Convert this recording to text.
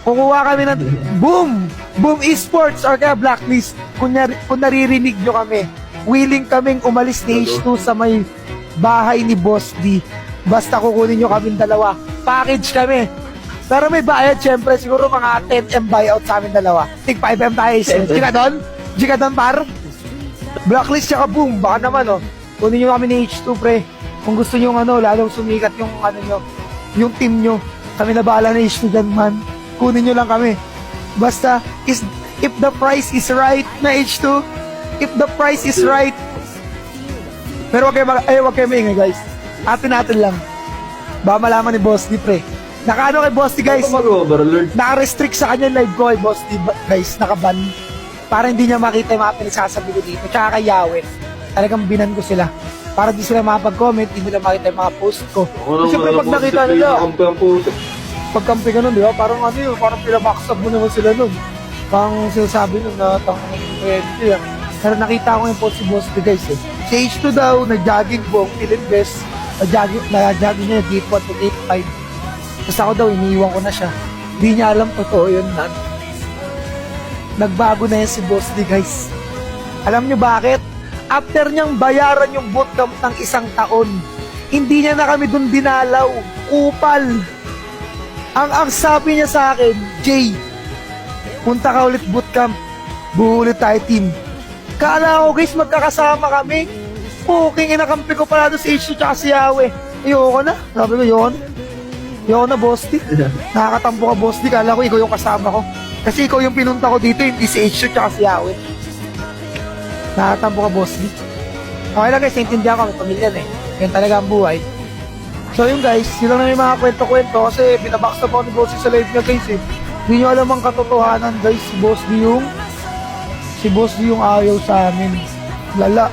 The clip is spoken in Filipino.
Kukuha kami ng Boom! Boom Esports or kaya Blacklist. Kung naririnig nyo kami, willing kaming umalis ni H2 sa may bahay ni Boss D. Basta kukunin nyo kaming dalawa. Package kami. Pero may bayad, syempre, siguro mga 10M buyout sa amin dalawa. Tig 5M tayo. Jika doon? Jika doon, par? Blacklist tsaka Boom. Baka naman, oh. Kunin nyo kami ni H2, pre. Kung gusto nyo, lalong sumikat yung, yung team nyo. Kami na bahala na H2 dyan, man. Kunin nyo lang kami. Basta, if the price is right na H2, if the price is right. Pero wag kayo maingay, guys. Atin lang. Baka malaman ni Boss D, pre. Nakaano kay Boss D, guys? Naka-restrict sa kanya live ko kay Boss D, guys. Nakaban. Para hindi niya makita yung mga pinagsasabi ko dito. Tsaka kay Yawe. Talagang binan ko sila. Para di sila makapag-comment, hindi nila makita yung mga post ko. Siyempre pag nakita nila, pagkampi ka nun, di ba? Parang parang pinabackstab mo naman sila nun. Parang sinasabi nun na tangang pwede. Pero nakita ko yung post si Boss D, guys, eh. Si H2 daw, nag-jogging buong Philippines. Nag-jogging niya, gate 1 to gate 5. Tapos ako daw, iniiwan ko na siya. Hindi niya alam, totoo yun, man. Nagbago na yan si Boss D, guys. Alam niyo bakit? After niyang bayaran yung bootcamp ng 1 taon, hindi niya na kami dun dinalaw. Kupal. Ang sabi niya sa akin, Jay, punta ka ulit bootcamp. Buo ulit tayo team. Kala ko, guys, magkakasama kami. Puking inakampi ko pala doon si H2 tsaka si Yawe. Ayoko na. Sabi ko, ayoko na, Boss D. Nakakatampo ka, Boss D. Kala ko ikaw yung kasama ko. Kasi ikaw yung pinunta ko dito, hindi si H2 tsaka si Yawe. Nakakatampo ka, Boss D. Okay lang, guys, naintindihan ko, may pamilya na eh. Yan talaga ang buhay. So yun, guys, yun lang na yung mga kwento-kwento kasi binabackstab ako ni Boss D sa live niya, guys, eh. Hindi nyo alam ang katotohanan, guys. Si Boss D yung ayaw sa amin. Lala.